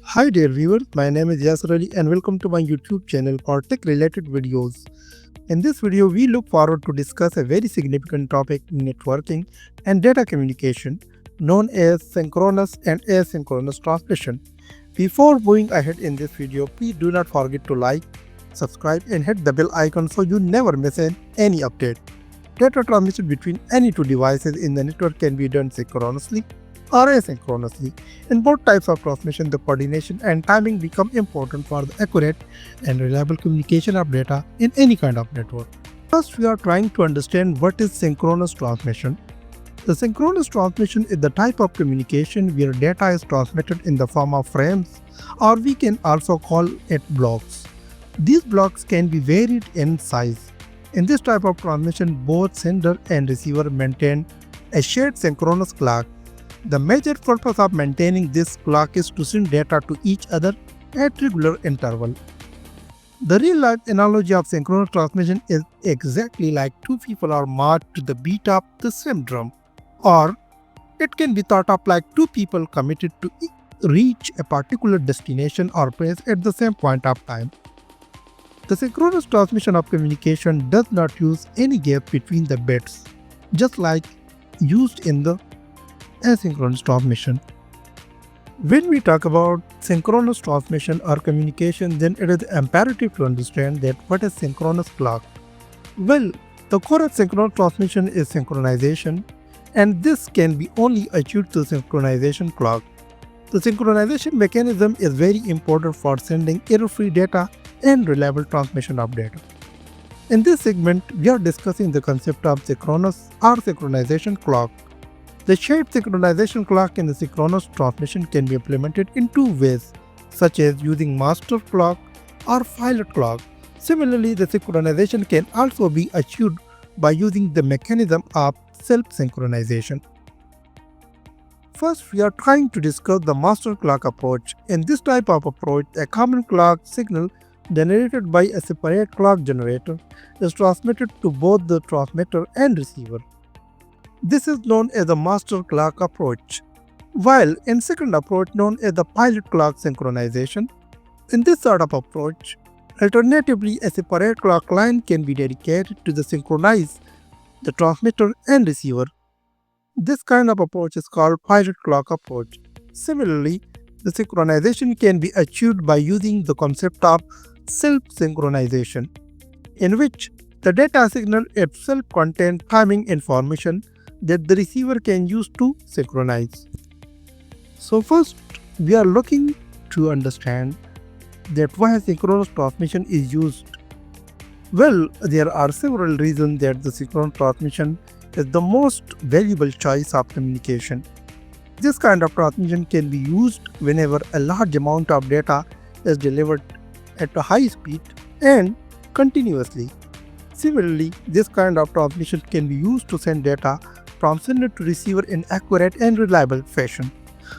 Hi dear viewers, my name is YasTech and welcome to my YouTube channel for tech related videos. In this video, we look forward to discuss a very significant topic in networking and data communication known as synchronous and asynchronous transmission. Before moving ahead in this video, please do not forget to like, subscribe and hit the bell icon so you never miss any update. Data transmission between any two devices in the network can be done synchronously or asynchronously. In both types of transmission, the coordination and timing become important for the accurate and reliable communication of data in any kind of network. First, we are trying to understand what is synchronous transmission. The synchronous transmission is the type of communication where data is transmitted in the form of frames, or we can also call it blocks. These blocks can be varied in size. In this type of transmission, both sender and receiver maintain a shared synchronous clock. The major purpose of maintaining this clock is to send data to each other at regular interval. The real-life analogy of synchronous transmission is exactly like two people are marched to the beat of the same drum. Or it can be thought of like two people committed to reach a particular destination or place at the same point of time. The synchronous transmission of communication does not use any gap between the bits, just like used in the asynchronous transmission. When we talk about synchronous transmission or communication, then it is imperative to understand that what is synchronous clock. Well, the core of synchronous transmission is synchronization, and this can be only achieved through synchronization clock. The synchronization mechanism is very important for sending error-free data and reliable transmission of data. In this segment, we are discussing the concept of synchronous or synchronization clock. The shared synchronization clock in the synchronous transmission can be implemented in two ways, such as using master clock or pilot clock. Similarly, the synchronization can also be achieved by using the mechanism of self-synchronization. First, we are trying to discuss the master clock approach. In this type of approach, a common clock signal generated by a separate clock generator is transmitted to both the transmitter and receiver. This is known as the master clock approach, while in second approach known as the pilot clock synchronization. In this sort of approach, alternatively a separate clock line can be dedicated to synchronize the transmitter and receiver. This kind of approach is called pilot clock approach. Similarly, the synchronization can be achieved by using the concept of self-synchronization, in which the data signal itself contains timing information that the receiver can use to synchronize. So first, we are looking to understand that why synchronous transmission is used. Well, there are several reasons that the synchronous transmission is the most valuable choice of communication. This kind of transmission can be used whenever a large amount of data is delivered at a high speed and continuously. Similarly, this kind of transmission can be used to send data from sender to receiver in accurate and reliable fashion.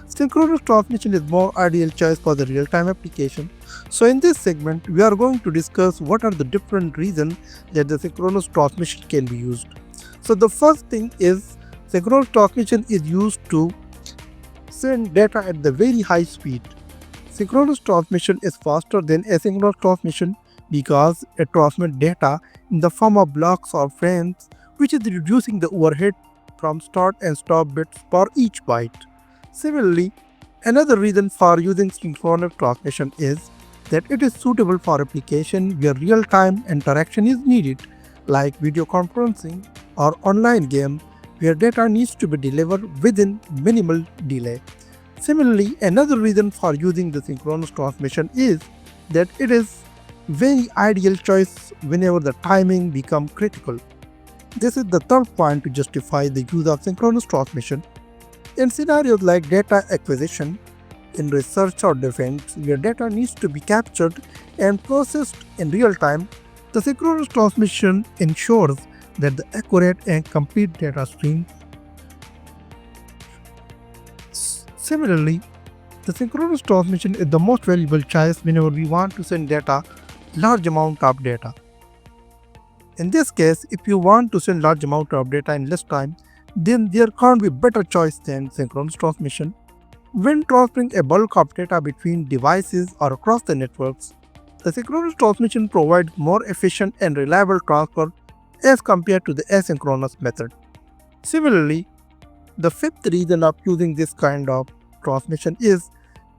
Synchronous transmission is more ideal choice for the real-time application. So in this segment, we are going to discuss what are the different reasons that the synchronous transmission can be used. So the first thing is synchronous transmission is used to send data at the very high speed. Synchronous transmission is faster than asynchronous transmission because it transmits data in the form of blocks or frames, which is reducing the overhead from start and stop bits for each byte. Similarly, another reason for using synchronous transmission is that it is suitable for applications where real-time interaction is needed, like video conferencing or online games where data needs to be delivered within minimal delay. Similarly, another reason for using the synchronous transmission is that it is very ideal choice whenever the timing becomes critical. This is the third point to justify the use of synchronous transmission. In scenarios like data acquisition, in research or defense, where data needs to be captured and processed in real time, the synchronous transmission ensures that the accurate and complete data stream. Similarly, the synchronous transmission is the most valuable choice whenever we want to send large amount of data. In this case, if you want to send large amount of data in less time, then there can't be better choice than synchronous transmission. When transferring a bulk of data between devices or across the networks, the synchronous transmission provides more efficient and reliable transfer as compared to the asynchronous method. Similarly, the fifth reason of using this kind of transmission is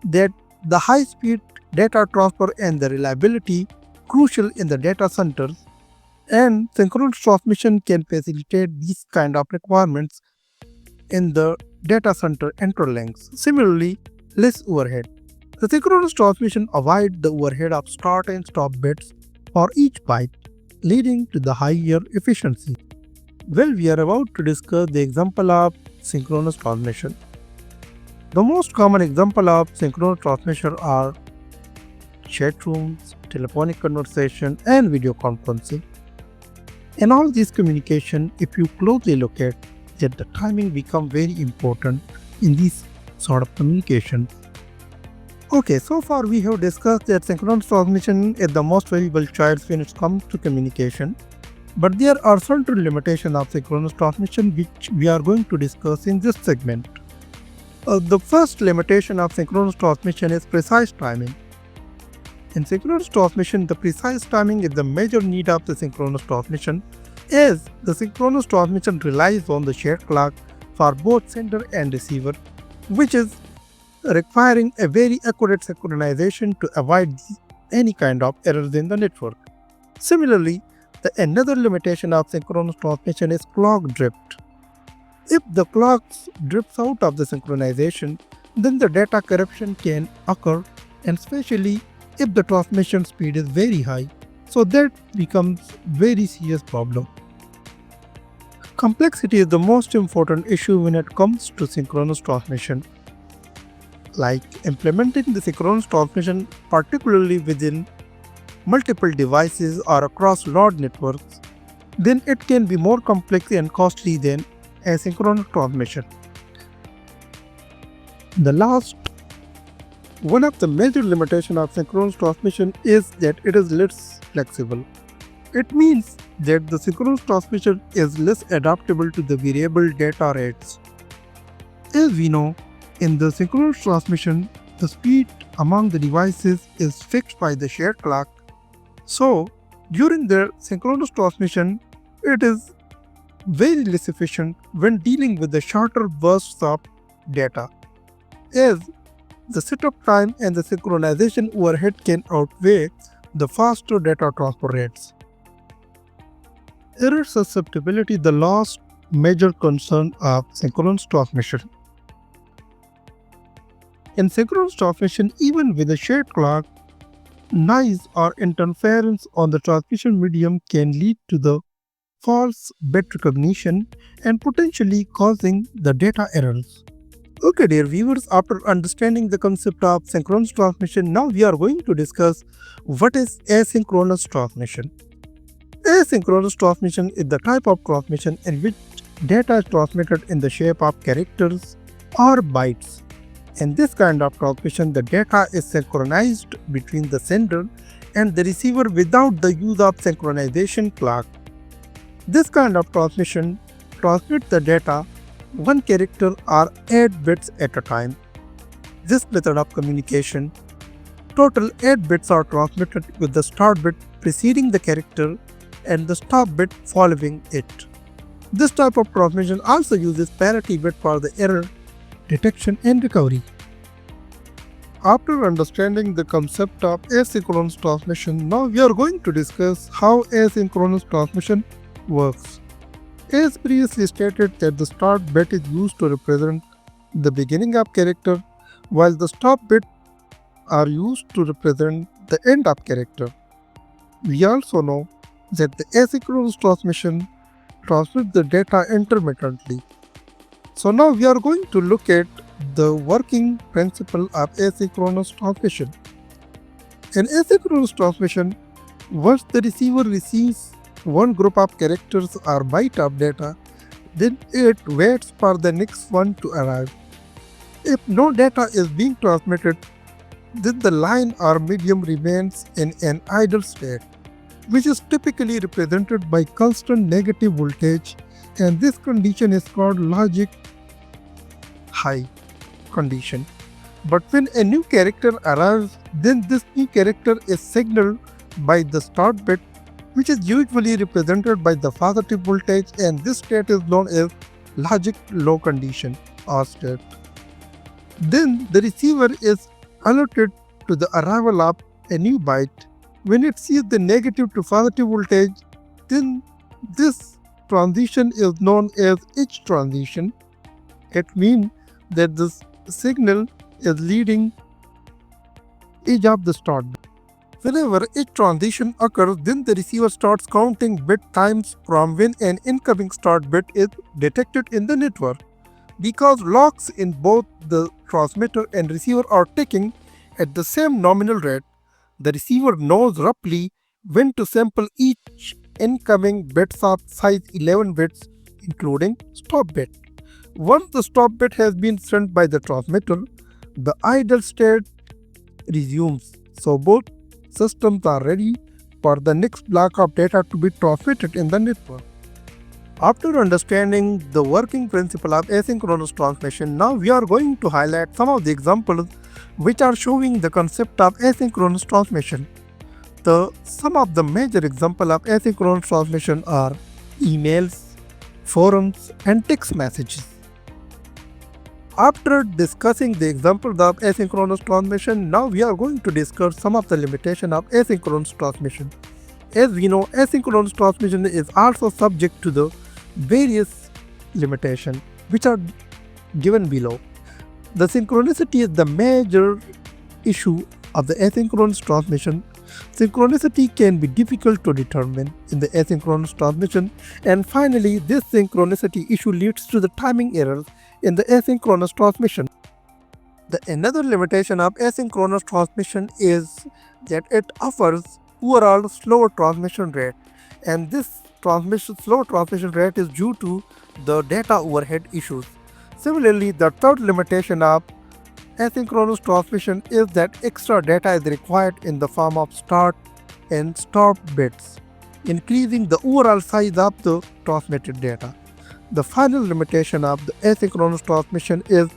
that the high-speed data transfer and the reliability crucial in the data centers, and synchronous transmission can facilitate these kind of requirements in the data center interlinks. Similarly, less overhead. The synchronous transmission avoids the overhead of start and stop bits for each byte, leading to the higher efficiency. Well, we are about to discuss the example of synchronous transmission. The most common example of synchronous transmission are chat rooms, telephonic conversation, and video conferencing. In all these communication, if you closely look at that, the timing becomes very important in these sort of communication. Okay, so far we have discussed that synchronous transmission is the most valuable choice when it comes to communication. But there are certain limitations of synchronous transmission which we are going to discuss in this segment. The first limitation of synchronous transmission is precise timing. In synchronous transmission, the precise timing is the major need of the synchronous transmission, as the synchronous transmission relies on the shared clock for both sender and receiver, which is requiring a very accurate synchronization to avoid any kind of errors in the network. Similarly, another limitation of synchronous transmission is clock drift. If the clock drifts out of the synchronization, then the data corruption can occur, and especially if the transmission speed is very high. So that becomes very serious problem. Complexity is the most important issue when it comes to synchronous transmission. Like implementing the synchronous transmission, particularly within multiple devices or across large networks, then it can be more complex and costly than asynchronous transmission. The last, one of the major limitations of synchronous transmission is that it is less flexible. It means that the synchronous transmission is less adaptable to the variable data rates. As we know, in the synchronous transmission, the speed among the devices is fixed by the shared clock. So, during the synchronous transmission, it is very less efficient when dealing with the shorter bursts of data, as the setup time and the synchronization overhead can outweigh the faster data transfer rates. Error susceptibility, the last major concern of synchronous transmission. In synchronous transmission, even with a shared clock, noise or interference on the transmission medium can lead to the false bit recognition and potentially causing the data errors. Okay, dear viewers, after understanding the concept of synchronous transmission, now we are going to discuss what is asynchronous transmission. Asynchronous transmission is the type of transmission in which data is transmitted in the shape of characters or bytes. In this kind of transmission, the data is synchronized between the sender and the receiver without the use of synchronization clock. This kind of transmission transmits the data one character or 8 bits at a time. This method of communication, total 8 bits are transmitted with the start bit preceding the character and the stop bit following it. This type of transmission also uses parity bit for the error detection and recovery. After understanding the concept of asynchronous transmission, now we are going to discuss how asynchronous transmission works. As previously stated, that the start bit is used to represent the beginning of character, while the stop bit are used to represent the end of character. We also know that the asynchronous transmission transmits the data intermittently. So now we are going to look at the working principle of asynchronous transmission. In asynchronous transmission, once the receiver receives one group of characters or byte of data, then it waits for the next one to arrive. If no data is being transmitted, then the line or medium remains in an idle state, which is typically represented by constant negative voltage, and this condition is called logic high condition. But when a new character arrives, then this new character is signaled by the start bit, which is usually represented by the positive voltage, and this state is known as logic low condition or state. Then the receiver is alerted to the arrival of a new byte. When it sees the negative to positive voltage, then this transition is known as edge transition. It means that the signal is leading edge of the start. Whenever edge transition occurs, then the receiver starts counting bit times from when an incoming start bit is detected in the network. Because locks in both the transmitter and receiver are ticking at the same nominal rate, the receiver knows roughly when to sample each incoming bits of size 11 bits, including stop bit. Once the stop bit has been sent by the transmitter, the idle state resumes. So both systems are ready for the next block of data to be transmitted in the network. After understanding the working principle of asynchronous transmission, now we are going to highlight some of the examples which are showing the concept of asynchronous transmission. Some of the major examples of asynchronous transmission are emails, forums, and text messages. After discussing the examples of asynchronous transmission, now we are going to discuss some of the limitations of asynchronous transmission. As we know, asynchronous transmission is also subject to the various limitations which are given below. The synchronicity is the major issue of the asynchronous transmission. Synchronicity can be difficult to determine in the asynchronous transmission, and finally, this synchronicity issue leads to the timing errors in the asynchronous transmission. Another limitation of asynchronous transmission is that it offers overall slower transmission rate, and this slow transmission rate is due to the data overhead issues. Similarly, the third limitation of asynchronous transmission is that extra data is required in the form of start and stop bits, increasing the overall size of the transmitted data. The final limitation of the asynchronous transmission is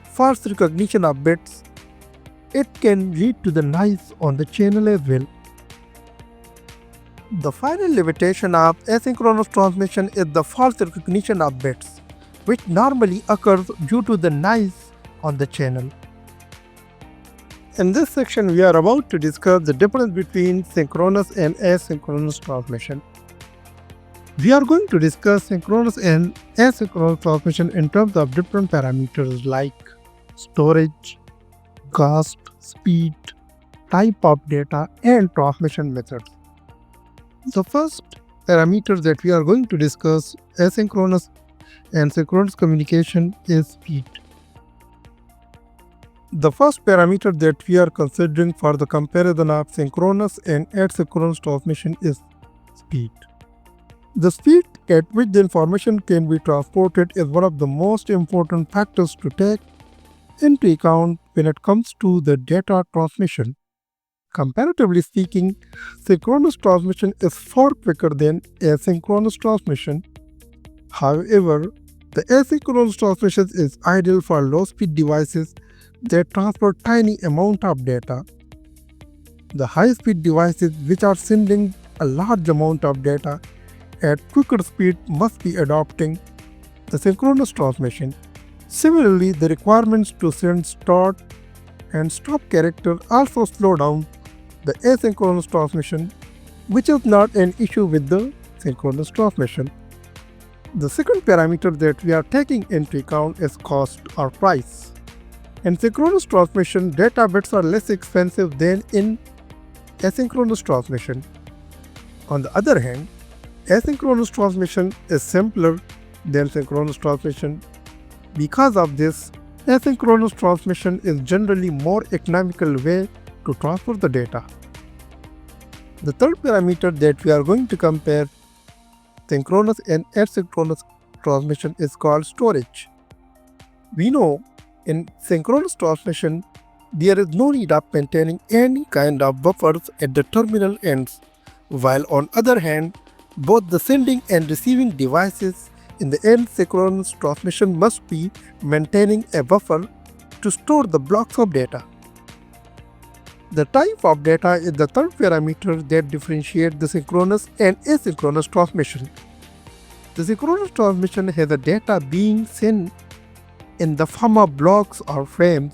false recognition of bits. It can lead to the noise on the channel as well. The final limitation of asynchronous transmission is the false recognition of bits, which normally occurs due to the noise on the channel. In this section, we are about to discuss the difference between synchronous and asynchronous transmission. We are going to discuss synchronous and asynchronous transmission in terms of different parameters like storage, cost, speed, type of data, and transmission methods. The first parameter that we are going to discuss asynchronous and synchronous communication is speed. The first parameter that we are considering for the comparison of synchronous and asynchronous transmission is speed. The speed at which the information can be transported is one of the most important factors to take into account when it comes to the data transmission. Comparatively speaking, synchronous transmission is far quicker than asynchronous transmission. However, the asynchronous transmission is ideal for low-speed devices that transfer tiny amount of data. The high-speed devices which are sending a large amount of data at quicker speed must be adopting the synchronous transmission. Similarly, the requirements to send start and stop character also slow down the asynchronous transmission, which is not an issue with the synchronous transmission. The second parameter that we are taking into account is cost or price. In synchronous transmission, data bits are less expensive than in asynchronous transmission. On the other hand, asynchronous transmission is simpler than synchronous transmission. Because of this, asynchronous transmission is generally more economical way to transfer the data. The third parameter that we are going to compare synchronous and asynchronous transmission is called storage. We know in synchronous transmission, there is no need of maintaining any kind of buffers at the terminal ends, while on other hand, both the sending and receiving devices in the end synchronous transmission must be maintaining a buffer to store the blocks of data. The type of data is the third parameter that differentiates the synchronous and asynchronous transmission. The synchronous transmission has the data being sent in the form of blocks or frames,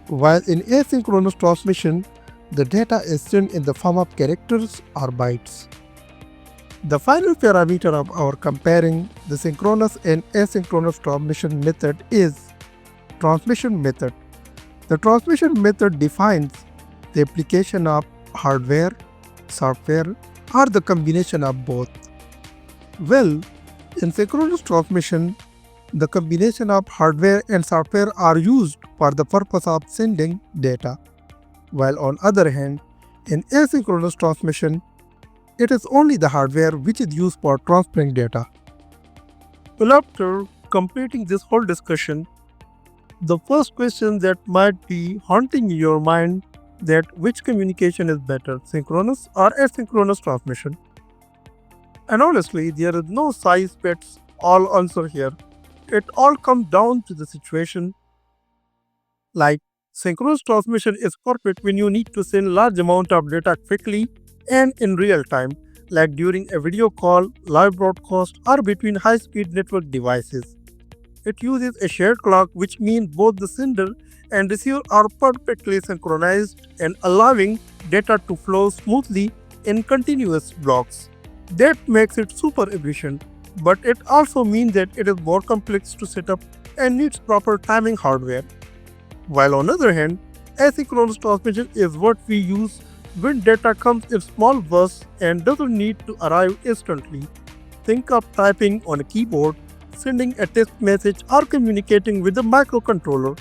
while in asynchronous transmission, the data is sent in the form of characters or bytes. The final parameter of our comparing the synchronous and asynchronous transmission method is transmission method. The transmission method defines the application of hardware, software, or the combination of both. Well, in synchronous transmission, the combination of hardware and software are used for the purpose of sending data, while on other hand, in asynchronous transmission, it is only the hardware which is used for transferring data. Well, after completing this whole discussion, the first question that might be haunting your mind that which communication is better, synchronous or asynchronous transmission? And honestly, there is no size fits all answer here. It all comes down to the situation. Like synchronous transmission is perfect when you need to send large amount of data quickly and in real time, like during a video call, live broadcast, or between high-speed network devices. It uses a shared clock, which means both the sender and receiver are perfectly synchronized and allowing data to flow smoothly in continuous blocks. That makes it super efficient, but it also means that it is more complex to set up and needs proper timing hardware. While on the other hand, asynchronous transmission is what we use when data comes in small bursts and doesn't need to arrive instantly. Think of typing on a keyboard, sending a text message, or communicating with a microcontroller.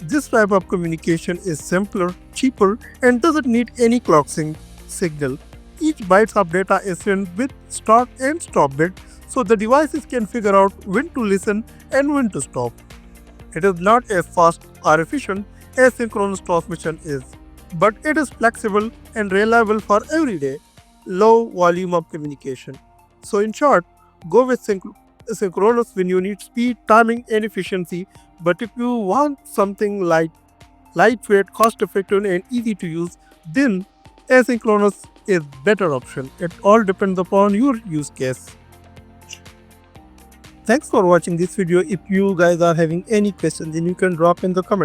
This type of communication is simpler, cheaper, and doesn't need any clock signal. Each byte of data is sent with start and stop bit, so the devices can figure out when to listen and when to stop. It is not as fast or efficient as synchronous transmission is, but it is flexible and reliable for everyday, low volume of communication. So in short, go with synchronous when you need speed, timing, and efficiency, but if you want something lightweight, cost-effective, and easy to use, then asynchronous is better option. It all depends upon your use case. Thanks for watching this video. If you guys are having any questions, then you can drop in the comments.